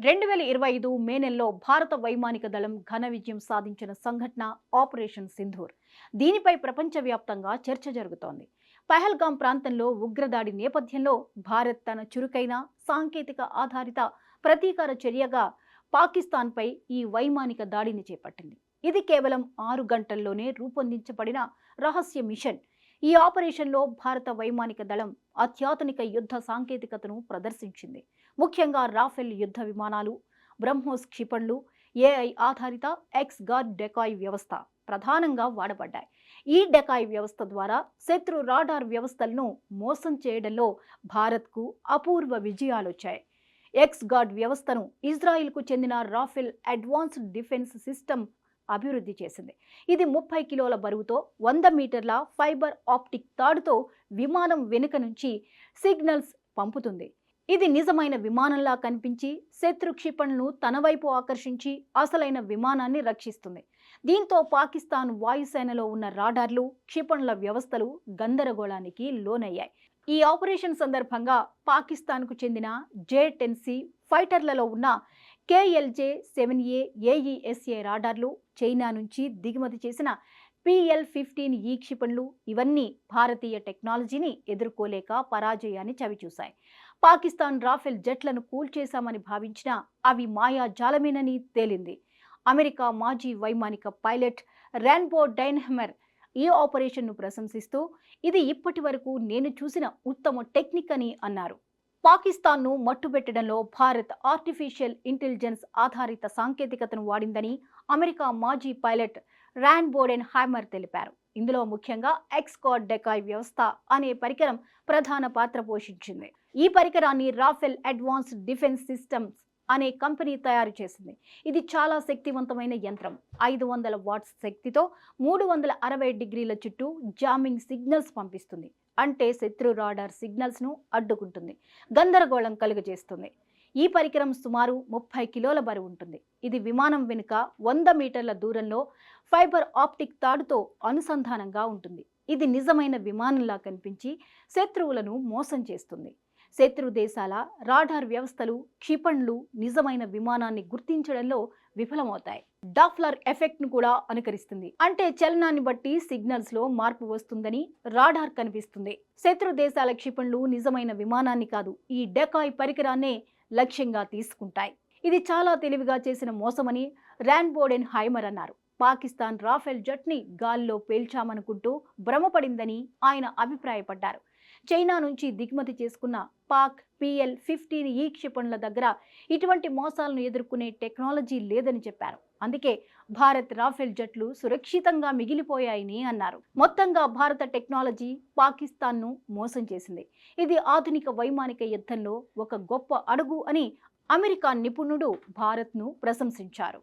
2025 మే నెలలో భారత వైమానిక దళం ఘన విజయం సాధించిన సంఘటన ఆపరేషన్ సింధూర్. దీనిపై ప్రపంచవ్యాప్తంగా చర్చ జరుగుతోంది. పహల్గాం ప్రాంతంలో ఉగ్రదాడి నేపథ్యంలో భారత్ తన చురుకైన సాంకేతిక ఆధారిత ప్రతీకార చర్యగా పాకిస్తాన్పై ఈ వైమానిక దాడిని చేపట్టింది. ఇది కేవలం 6 గంటల్లోనే రూపొందించబడిన రహస్య మిషన్. ఈ ఆపరేషన్లో భారత వైమానిక దళం అత్యాధునిక యుద్ధ సాంకేతికతను ప్రదర్శించింది. ముఖ్యంగా రాఫెల్ యుద్ధ విమానాలు, బ్రహ్మోస్ క్షిపణులు, ఏఐ ఆధారిత ఎక్స్ గార్డ్ డెకాయ్ వ్యవస్థ ప్రధానంగా వాడబడ్డాయి. ఈ డెకాయ్ వ్యవస్థ ద్వారా శత్రు రాడార్ వ్యవస్థలను మోసం చేయడంలో భారత్కు అపూర్వ విజయాలొచ్చాయి. ఎక్స్ గార్డ్ వ్యవస్థను ఇజ్రాయిల్కు చెందిన రాఫెల్ అడ్వాన్స్డ్ డిఫెన్స్ సిస్టమ్ అభివృద్ధి చేసింది. ఇది 30 కిలోల బరువుతో 100 మీటర్ల ఫైబర్ ఆప్టిక్ తాడుతో విమానం వెనుక నుంచి సిగ్నల్స్ పంపుతుంది. ఇది నిజమైన విమానంలా కనిపించి శత్రు క్షిపణులను తన వైపు ఆకర్షించి అసలైన విమానాన్ని రక్షిస్తుంది. దీంతో పాకిస్తాన్ వాయుసేనలో ఉన్న రాడార్లు, క్షిపణుల వ్యవస్థలు గందరగోళానికి లోనయ్యాయి. ఈ ఆపరేషన్ సందర్భంగా పాకిస్తాన్కు చెందిన జే-10సి ఫైటర్లలో ఉన్న KLJ-7A AESA రాడార్లు, చైనా నుంచి దిగుమతి చేసిన PL-15E క్షిపణులు ఇవన్నీ భారతీయ టెక్నాలజీని ఎదుర్కోలేక పరాజయాన్ని చవిచూశాయి. పాకిస్తాన్ రాఫెల్ జెట్లను కూల్చేశామని భావించినా అవి మాయాజాలమేనని తేలింది. అమెరికా మాజీ వైమానిక పైలట్ ర్యాన్బో డైనహమర్ ఈ ఆపరేషన్ను ప్రశంసిస్తూ ఇది ఇప్పటి వరకు నేను చూసిన ఉత్తమ టెక్నిక్ అని అన్నారు. పాకిస్తాన్ను మట్టుబెట్టడంలో భారత్ ఆర్టిఫిషియల్ ఇంటెలిజెన్స్ ఆధారిత సాంకేతికతను వాడిందని అమెరికా మాజీ పైలట్ ర్యాన్బోడెన్ హైమర్ తెలిపారు. ఇందులో ముఖ్యంగా ఎక్స్ గార్డ్ డెకాయ్ వ్యవస్థ అనే పరికరం ప్రధాన పాత్ర పోషించింది. ఈ పరికరాన్ని రాఫెల్ అడ్వాన్స్డ్ డిఫెన్స్ సిస్టమ్స్ అనే కంపెనీ తయారు చేసింది. ఇది చాలా శక్తివంతమైన యంత్రం. 500 వాట్స్ శక్తితో 360 డిగ్రీల చుట్టూ జామింగ్ సిగ్నల్స్ పంపిస్తుంది. అంటే శత్రు రాడార్ సిగ్నల్స్ను అడ్డుకుంటుంది, గందరగోళం కలుగజేస్తుంది. ఈ పరికరం సుమారు 30 కిలోల బరువు ఉంటుంది. ఇది విమానం వెనుక 100 మీటర్ల దూరంలో ఫైబర్ ఆప్టిక్ తాడుతో అనుసంధానంగా ఉంటుంది. ఇది నిజమైన విమానంలా కనిపించి శత్రువులను మోసం చేస్తుంది. శత్రు దేశాల రాడార్ వ్యవస్థలు, క్షిపణులు నిజమైన విమానాన్ని గుర్తించడంలో విఫలమవుతాయి. డాప్లర్ ఎఫెక్ట్ను కూడా అనుకరిస్తుంది. అంటే చలనాన్ని బట్టి సిగ్నల్స్ లో మార్పు వస్తుందని రాడార్ కనిపిస్తుంది. శత్రు దేశాల క్షిపణులు నిజమైన విమానాన్ని కాదు, ఈ డెకాయ్ పరికరాన్నే లక్ష్యంగా తీసుకుంటాయి. ఇది చాలా తెలివిగా చేసిన మోసమని ర్యాన్బోడెన్ హైమర్ అన్నారు. పాకిస్తాన్ రాఫెల్ జెట్ని గాలిలో పేల్చామనుకుంటూ భ్రమపడిందని ఆయన అభిప్రాయపడ్డారు. చైనా నుంచి దిగుమతి చేసుకున్న పాక్ PL-15E క్షిపణుల దగ్గర ఇటువంటి మోసాలను ఎదుర్కొనే టెక్నాలజీ లేదని చెప్పారు. అందుకే భారత్ రాఫెల్ జెట్లు సురక్షితంగా మిగిలిపోయాయని అన్నారు. మొత్తంగా భారత టెక్నాలజీ పాకిస్తాన్ను మోసం చేసింది. ఇది ఆధునిక వైమానిక యుద్ధంలో ఒక గొప్ప అడుగు అని అమెరికా నిపుణుడు భారత్ను ప్రశంసించారు.